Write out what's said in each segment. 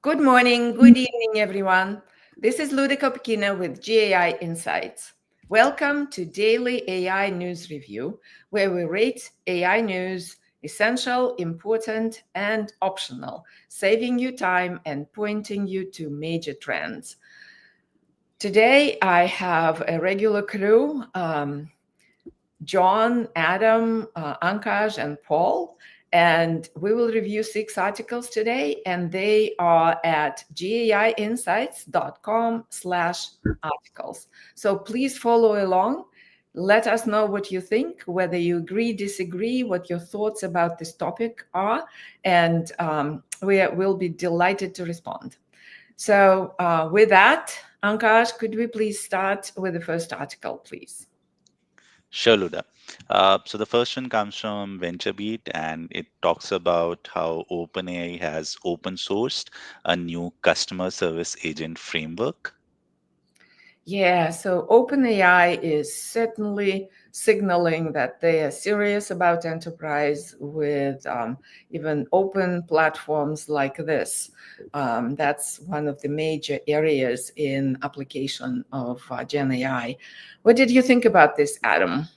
Good morning, good evening, everyone. This is Luda Kopkina with GAI Insights. Welcome to Daily AI News Review, where we rate AI news essential, important, and optional, saving you time and pointing you to major trends. Today, I have a regular crew, John, Adam, Ankaj, and Paul. And we will review 6 articles today, and they are at gaiinsights.com/articles. So please follow along. Let us know what you think, whether you agree, disagree, what your thoughts about this topic are, and we'll be delighted to respond. So with that, Ankaj, could we please start with the first article, please? Sure, Luda. So the first one comes from VentureBeat, and it talks about how OpenAI has open sourced a new customer service agent framework. Yeah, so OpenAI is certainly signaling that they are serious about enterprise with even open platforms like this. That's one of the major areas in application of Gen AI. What did you think about this, Adam?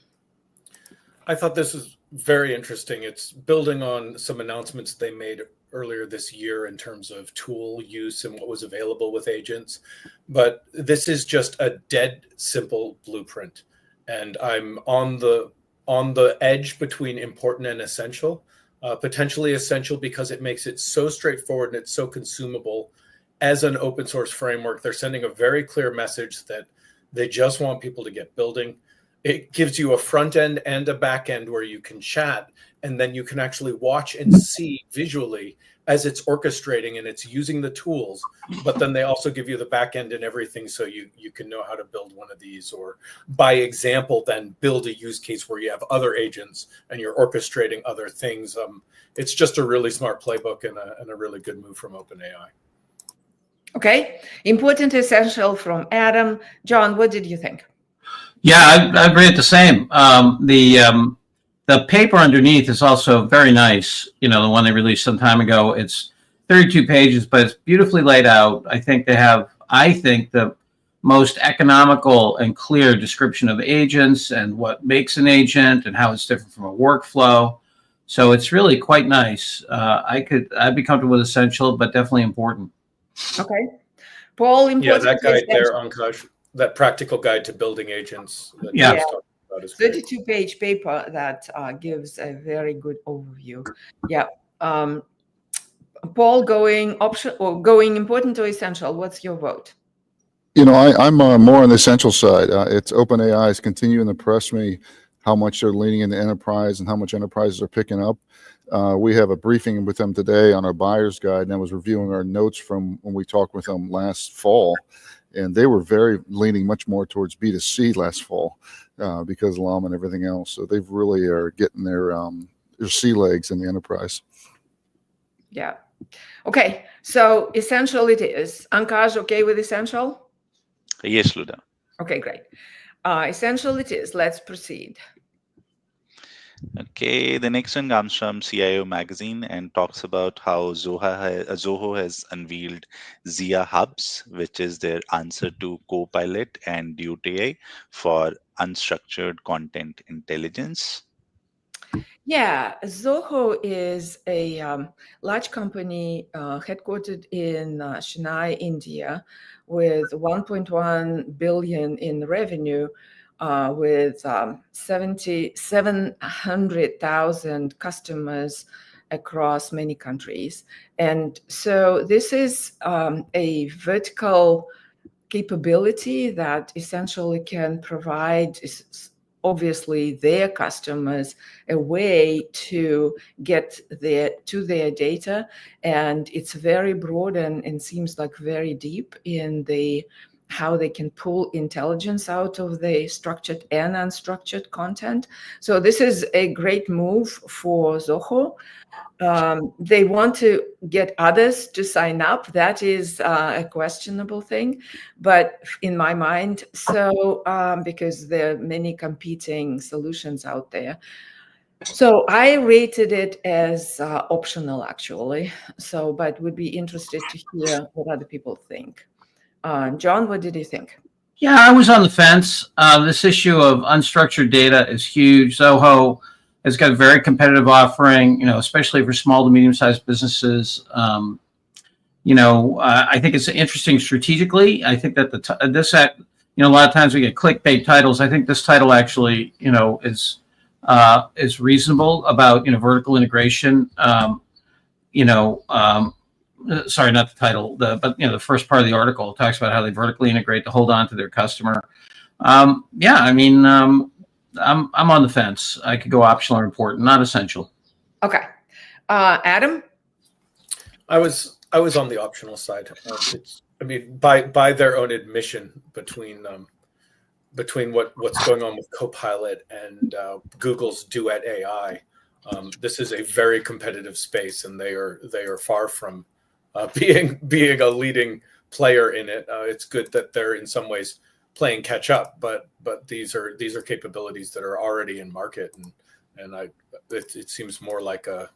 I thought this was very interesting. It's building on some announcements they made earlier this year in terms of tool use and what was available with agents. But this is just a dead simple blueprint. And I'm on the edge between important and essential. Potentially essential because it makes it so straightforward and it's so consumable. As an open source framework, they're sending a very clear message that they just want people to get building. It gives you a front end and a back end where you can chat, and then you can actually watch and see visually as it's orchestrating and it's using the tools. But then they also give you the back end and everything, so you can know how to build one of these, or by example, then build a use case where you have other agents and you're orchestrating other things. It's just a really smart playbook and a really good move from OpenAI. Okay, important essential from Adam. John, what did you think? Yeah, I read the same. The paper underneath is also very nice. You know, the one they released some time ago. It's 32 pages, but it's beautifully laid out. I think they have, the most economical and clear description of agents and what makes an agent and how it's different from a workflow. So it's really quite nice. I'd be comfortable with essential, but definitely important. Okay. Paul, important. Yeah, that guide there, Ankash, that practical guide to building agents. That Yeah. 32-page paper that gives a very good overview. Yeah. Paul, going option or going important or essential? What's your vote? You know, I'm more on the essential side. It's OpenAI is continuing to impress me how much they're leaning into enterprise and how much enterprises are picking up. We have a briefing with them today on our buyer's guide, and I was reviewing our notes from when we talked with them last fall, and they were very leaning much more towards B2C last fall because of Llama and everything else. So they really are getting their sea legs in the enterprise. Yeah. Okay. So essential it is. Ankaj, okay with essential? Yes, Luda. Okay, great. Essential it is. Let's proceed. Okay, the next one comes from CIO Magazine and talks about how Zoho has unveiled Zia Hubs, which is their answer to Copilot and Duty for unstructured content intelligence. Yeah, Zoho is a large company headquartered in Chennai, India, with 1.1 billion in revenue, with 700,000 customers across many countries. And so this is a vertical capability that essentially can provide obviously their customers a way to get to their data, and it's very broad and seems like very deep in the how they can pull intelligence out of the structured and unstructured content. So this is a great move for Zoho. They want to get others to sign up. That is a questionable thing, but in my mind, so because there are many competing solutions out there. So I rated it as optional, actually. So, but would be interested to hear what other people think. John, what did you think? Yeah, I was on the fence. This issue of unstructured data is huge. Zoho has got a very competitive offering, especially for small to medium-sized businesses. I think it's interesting strategically. I think that a lot of times we get clickbait titles. I think this title actually, is reasonable about vertical integration. Sorry, not the title, but the first part of the article talks about how they vertically integrate to hold on to their customer. Yeah, I mean, I'm on the fence. I could go optional or important, not essential. Okay, Adam. I was on the optional side. By their own admission, between what's going on with Copilot and Google's Duet AI, this is a very competitive space, and they are far from being a leading player in it. It's good that they're in some ways playing catch up, but these are capabilities that are already in market, and it seems more like a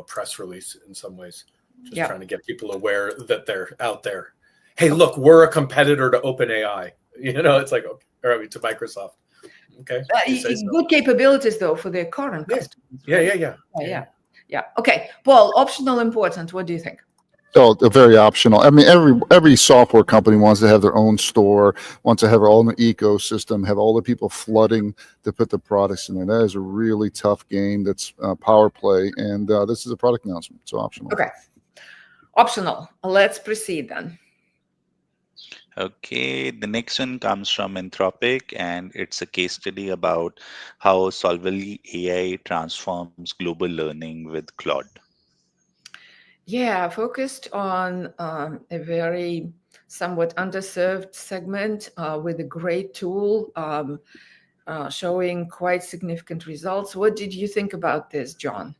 press release in some ways, just trying to get people aware that they're out there. Hey, look, we're a competitor to OpenAI. It's like, to Microsoft. Okay. Good capabilities though for their current customers. Right? Yeah. Okay, Paul. Optional, important. What do you think? Oh, they're very optional. I mean, every software company wants to have their own store, wants to have their own ecosystem, have all the people flooding to put the products in there. That is a really tough game. That's power play, and this is a product announcement, so optional. Okay, optional. Let's proceed then. Okay, the next one comes from Anthropic, and it's a case study about how Solvely AI transforms global learning with Claude. Yeah, focused on a very somewhat underserved segment with a great tool showing quite significant results. What did you think about this, John?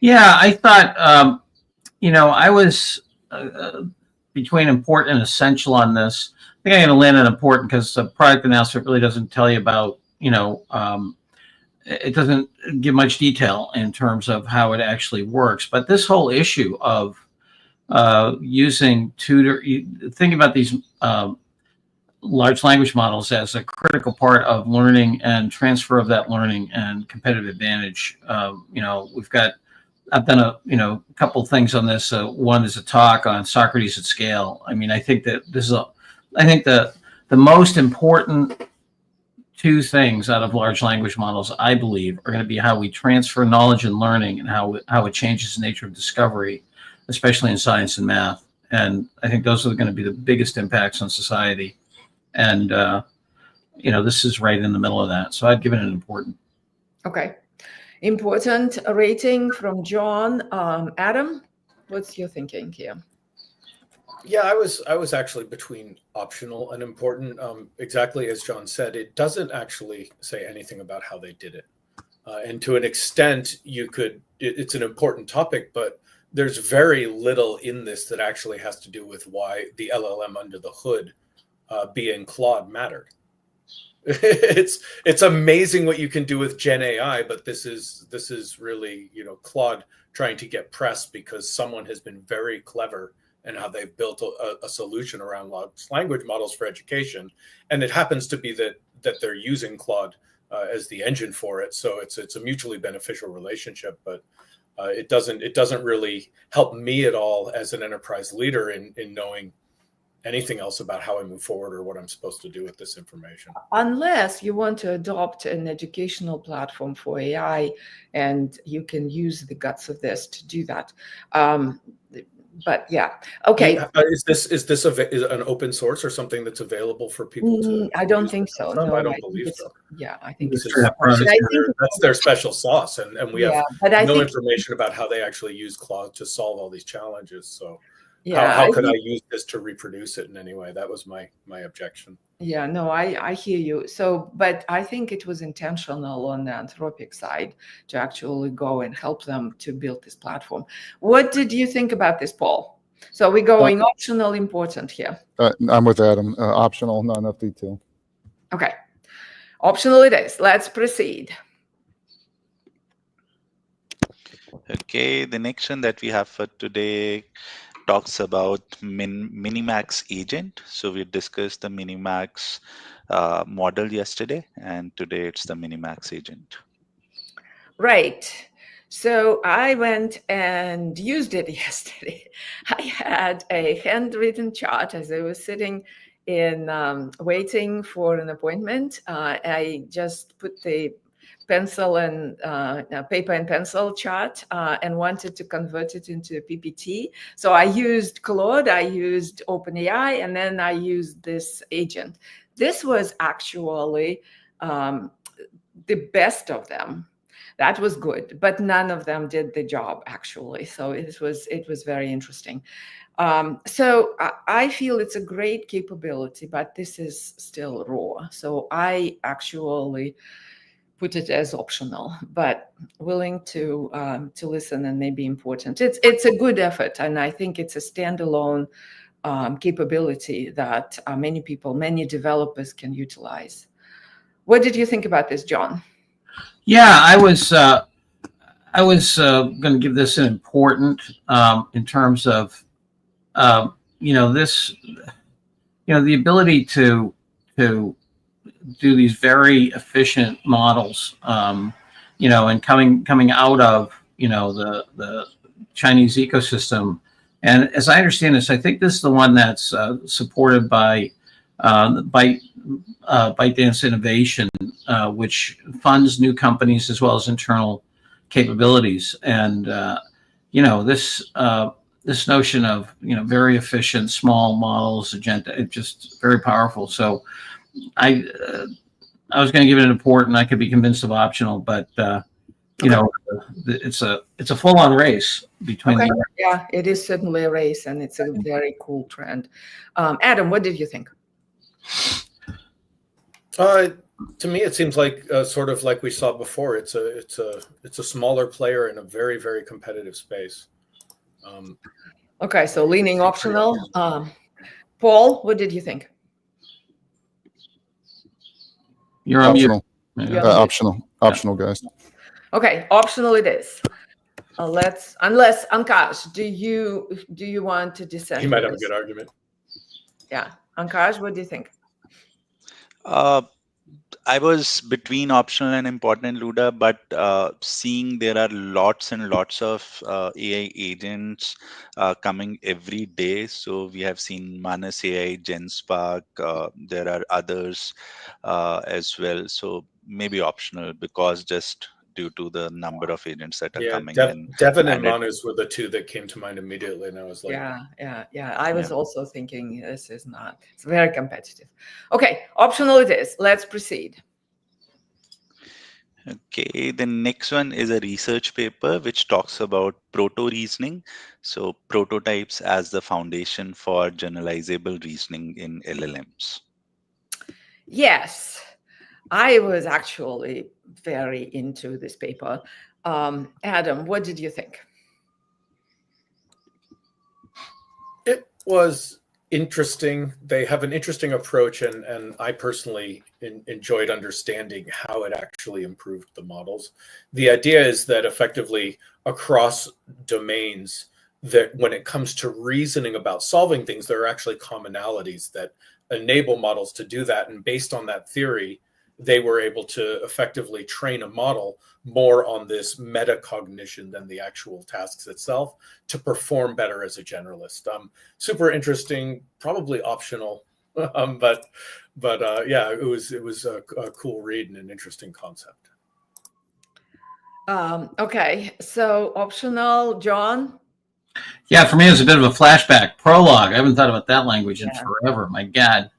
Yeah, I thought, I was between important and essential on this. I think I'm going to land on important because the product announcement really doesn't tell you about, it doesn't give much detail in terms of how it actually works. But this whole issue of using thinking about these large language models as a critical part of learning and transfer of that learning and competitive advantage. I've done a couple of things on this. One is a talk on Socrates at scale. I mean, I think that the most important two things out of large language models, I believe, are going to be how we transfer knowledge and learning, and how it changes the nature of discovery, especially in science and math. And I think those are going to be the biggest impacts on society. And this is right in the middle of that. So I'd give it an important. Okay. Important rating from John. Adam, what's your thinking here? Yeah, I was actually between optional and important. Exactly as John said, it doesn't actually say anything about how they did it. And to an extent, it's an important topic, but there's very little in this that actually has to do with why the LLM under the hood being Claude mattered. It's amazing what you can do with Gen AI, but this is really Claude trying to get press because someone has been very clever in how they've built a solution around large language models for education, and it happens to be that they're using Claude as the engine for it. So it's a mutually beneficial relationship, but it doesn't really help me at all as an enterprise leader in knowing anything else about how I move forward or what I'm supposed to do with this information. Unless you want to adopt an educational platform for AI, and you can use the guts of this to do that. But yeah, okay. Is this an open source or something that's available for people to? I don't think so. No, I don't believe so. Yeah, I think that's their special sauce, and we have no information about how they actually use Claude to solve all these challenges. So. Yeah, how could I use this to reproduce it in any way? That was my objection. Yeah, no, I hear you. So, but I think it was intentional on the Anthropic side to actually go and help them to build this platform. What did you think about this, Paul? So we're going optional, important here. I'm with Adam. Optional, not enough detail. Okay. Optional it is. Let's proceed. Okay, the next one that we have for today talks about Minimax agent. So we discussed the Minimax model yesterday, and today it's the Minimax agent. Right. So I went and used it yesterday. I had a handwritten chart as I was sitting in waiting for an appointment. I just put the pencil and paper and pencil chart and wanted to convert it into a PPT. So I used Claude, I used OpenAI, and then I used this agent. This was actually the best of them. That was good, but none of them did the job actually. So it was very interesting. So I feel it's a great capability, but this is still raw. So I actually put it as optional, but willing to listen and maybe important. It's a good effort, and I think it's a standalone capability that many developers can utilize. What did you think about this, John? Yeah, I was going to give this an important in terms of this the ability to do these very efficient models, and coming out of the Chinese ecosystem. And as I understand this, I think this is the one that's supported by ByteDance Innovation, which funds new companies as well as internal capabilities. And this notion of very efficient small models, agenda, it's just very powerful. So I was going to give it an important. I could be convinced of optional, but it's a full-on race between. Okay. Yeah, it is certainly a race, and it's a very cool trend. Adam, what did you think? To me, it seems like sort of like we saw before. It's a smaller player in a very, very competitive space. Okay, so leaning optional. Paul, what did you think? You're on Optional. mute. Optional, guys. Okay, optional it is. Unless Ankash, do you want to dissent? You might have a good argument. Yeah, Ankash, what do you think? I was between optional and important, Luda, but seeing there are lots and lots of AI agents coming every day. So we have seen Manas AI, GenSpark, there are others as well. So maybe optional because just due to the number of agents that are coming in. Devin and Manus were the two that came to mind immediately, and I was like, yeah. I was also thinking this is not. It's very competitive. Okay, optional it is. Let's proceed. Okay, the next one is a research paper which talks about proto-reasoning. So prototypes as the foundation for generalizable reasoning in LLMs. Yes, I was actually very into this paper. Adam, what did you think? It was interesting. They have an interesting approach, and I personally enjoyed understanding how it actually improved the models. The idea is that effectively across domains, that when it comes to reasoning about solving things, there are actually commonalities that enable models to do that. And based on that theory, they were able to effectively train a model more on this metacognition than the actual tasks itself to perform better as a generalist. Super interesting, probably optional, but yeah, it was a cool read and an interesting concept. Okay, so optional, John? Yeah, for me, it's a bit of a flashback. Prologue. I haven't thought about that language in forever. My God.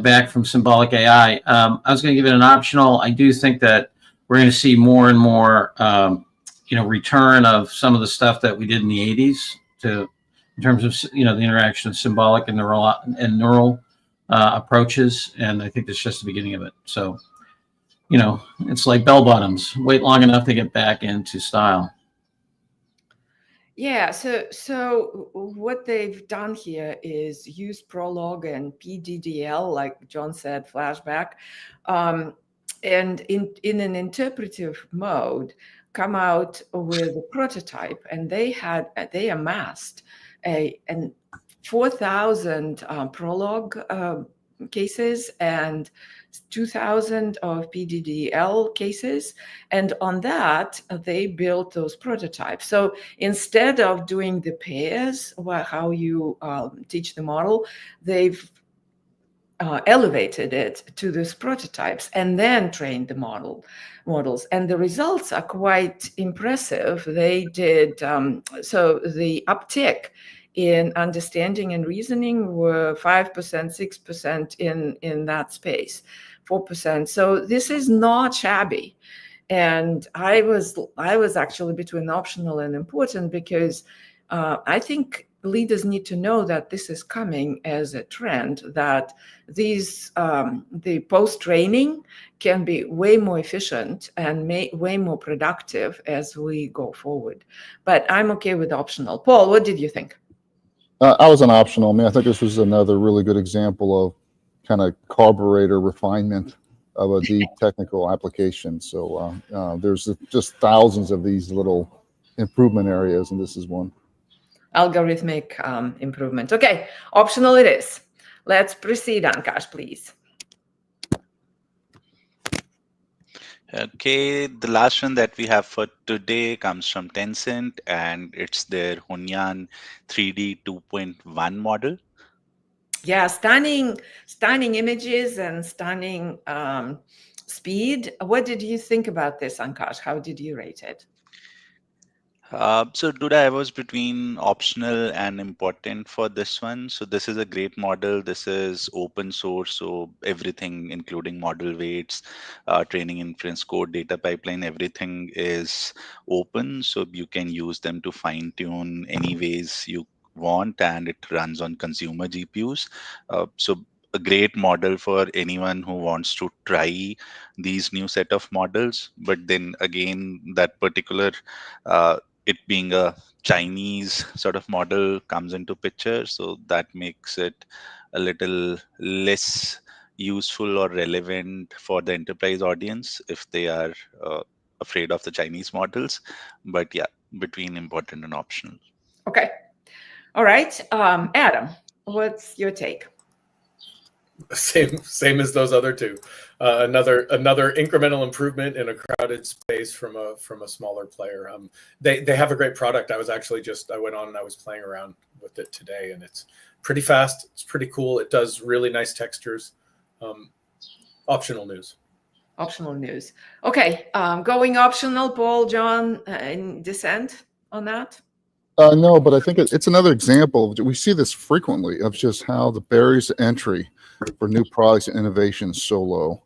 Back from symbolic AI. I was going to give it an optional. I do think that we're going to see more and more, return of some of the stuff that we did in the 80s in terms of, the interaction of symbolic and neural approaches. And I think that's just the beginning of it. So, it's like bell bottoms. Wait long enough to get back into style. Yeah, so what they've done here is use Prolog and PDDL, like John said, flashback, and in an interpretive mode, come out with a prototype, and they amassed a 4,000 prologue cases and 2,000 of PDDL cases. And on that, they built those prototypes. So instead of doing the pairs, how you teach the model, they've elevated it to these prototypes and then trained the models. And the results are quite impressive. They did, so the uptick in understanding and reasoning were 5%, 6% in that space, 4%. So this is not shabby. And I was actually between optional and important, because I think leaders need to know that this is coming as a trend, that these the post-training can be way more efficient and way more productive as we go forward. But I'm okay with optional. Paul, what did you think? I was an optional. I mean, I think this was another really good example of kind of carburetor refinement of a deep technical application. So there's just thousands of these little improvement areas, and this is one. Algorithmic improvement. Okay, optional it is. Let's proceed, Ankash, please. Okay, the last one that we have for today comes from Tencent, and it's their Hunyan 3D 2.1 model. Yeah, stunning images and stunning speed. What did you think about this, Ankash? How did you rate it? So Duda, I was between optional and important for this one. So this is a great model. This is open source, so everything, including model weights, training inference code, data pipeline, everything is open. So you can use them to fine tune any ways you want, and it runs on consumer GPUs. So a great model for anyone who wants to try these new set of models. But then again, that particular it being a Chinese sort of model comes into picture, so that makes it a little less useful or relevant for the enterprise audience if they are afraid of the Chinese models. But yeah, between important and optional. Okay. All right. Adam, what's your take? Same as those other two. Another incremental improvement in a crowded space from a smaller player. They have a great product. I went on and I was playing around with it today, and it's pretty fast. It's pretty cool. It does really nice textures. Optional news. Optional news. Okay. Going optional, Paul, John, in dissent on that? No, but I think it's another example. We see this frequently of just how the barriers to entry for new products and innovation is so low.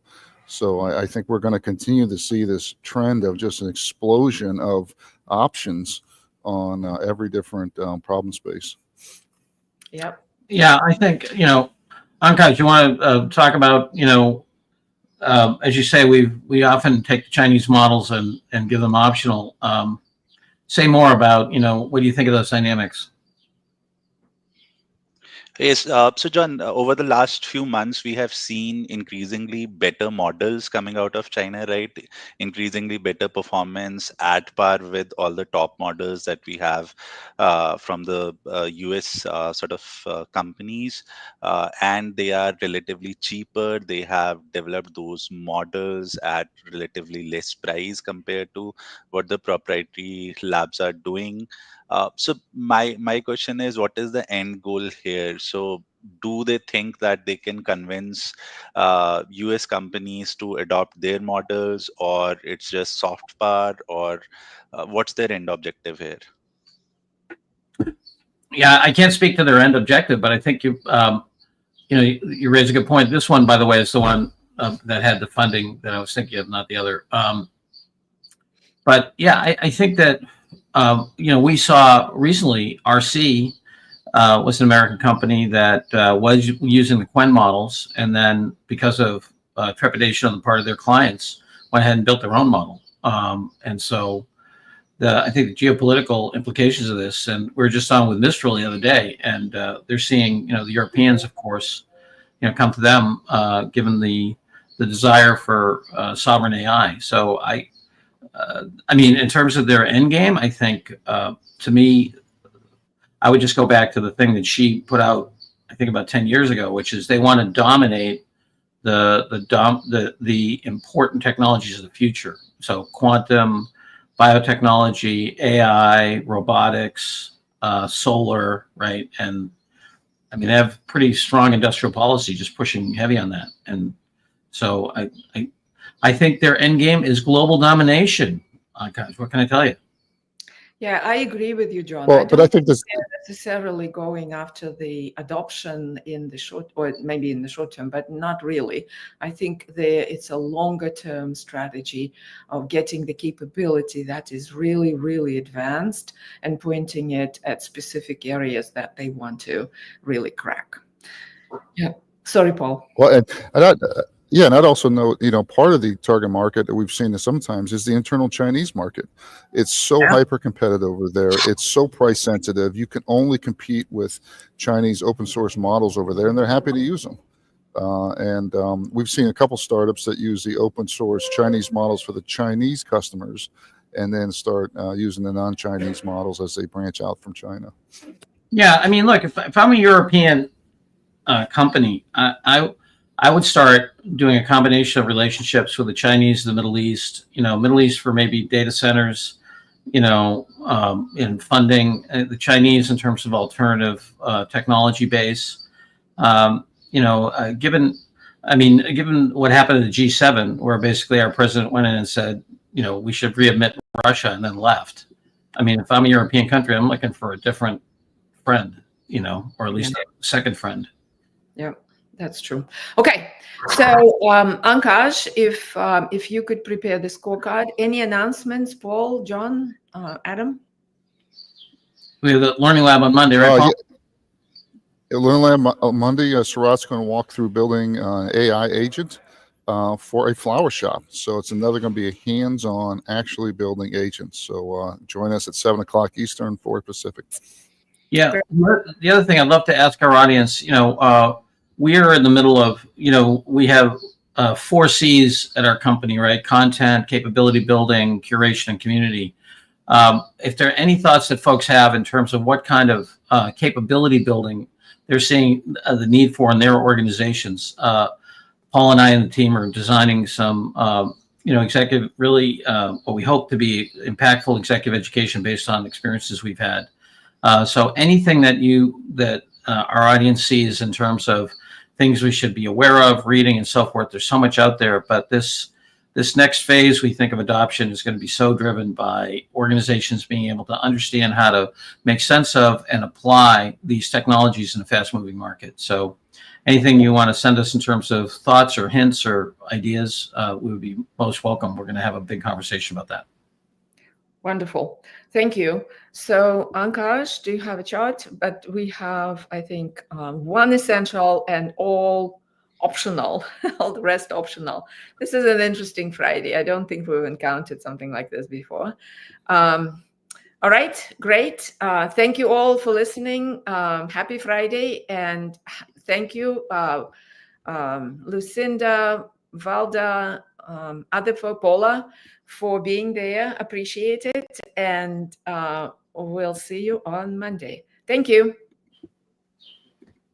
So I think we're going to continue to see this trend of just an explosion of options on every different problem space. Yep. Yeah, I think, Ankash, you want to talk about, as you say, we often take the Chinese models and give them optional. Say more about, what do you think of those dynamics? Yes, so John, over the last few months, we have seen increasingly better models coming out of China, right? Increasingly better performance at par with all the top models that we have from the US sort of companies. And they are relatively cheaper. They have developed those models at relatively less price compared to what the proprietary labs are doing. So my question is, what is the end goal here? So do they think that they can convince US companies to adopt their models, or it's just soft power, or what's their end objective here? Yeah, I can't speak to their end objective, but I think you raise a good point. This one, by the way, is the one that had the funding that I was thinking of, not the other. But yeah, I think that we saw recently RC was an American company that was using the Quen models, and then because of trepidation on the part of their clients, went ahead and built their own model. And so I think the geopolitical implications of this, and we were just on with Mistral the other day, and they're seeing, the Europeans, of course, come to them given the desire for sovereign AI. So I mean, in terms of their end game, I think to me, I would just go back to the thing that she put out, I think about 10 years ago, which is they want to dominate the important technologies of the future. So quantum, biotechnology, AI, robotics, solar, right? And I mean, they have pretty strong industrial policy, just pushing heavy on that. And so I think their end game is global domination. Gosh, what can I tell you? Yeah, I agree with you, John. Well, but I think this. They're necessarily going after the adoption in the short, or maybe in the short term, but not really. I think it's a longer term strategy of getting the capability that is really, really advanced and pointing it at specific areas that they want to really crack. Yeah. Sorry, Paul. Well, and I'd also note, part of the target market that we've seen this sometimes is the internal Chinese market. It's so hyper competitive over there. It's so price sensitive. You can only compete with Chinese open source models over there, and they're happy to use them. And we've seen a couple startups that use the open source Chinese models for the Chinese customers, and then start using the non-Chinese models as they branch out from China. Yeah, I mean, look, if I'm a European company, I would start doing a combination of relationships with the Chinese, the Middle East, Middle East for maybe data centers, in funding, the Chinese in terms of alternative technology base. Given what happened at the G7, where basically our president went in and said, we should readmit Russia and then left. I mean, if I'm a European country, I'm looking for a different friend, or at least a second friend. Yeah, that's true. Okay, so Ankash, if you could prepare the scorecard, any announcements, Paul, John, Adam? We have the Learning Lab on Monday, right, Paul? Yeah. Learning Lab on Monday, Sarat's going to walk through building an AI agent for a flower shop. So it's another going to be a hands-on, actually building agents. So join us at 7 o'clock Eastern, 4 Pacific. Yeah. The other thing I'd love to ask our audience, we are in the middle of, we have 4 C's at our company, right? Content, capability building, curation, and community. If there are any thoughts that folks have in terms of what kind of capability building they're seeing the need for in their organizations, Paul and I and the team are designing some, executive, really what we hope to be impactful executive education based on experiences we've had. So anything that our audience sees in terms of things we should be aware of, reading and so forth, there's so much out there, but this next phase we think of adoption is going to be so driven by organizations being able to understand how to make sense of and apply these technologies in a fast moving market. So anything you want to send us in terms of thoughts or hints or ideas, we would be most welcome. We're going to have a big conversation about that. Wonderful. Thank you. So Ankash, do you have a chart? But we have, I think, one essential and all optional, all the rest optional. This is an interesting Friday. I don't think we've encountered something like this before. All right, great. Thank you all for listening. Happy Friday. And thank you, Lucinda, Valda, Adifo, Paula, for being there. Appreciate it. And we'll see you on Monday. Thank you.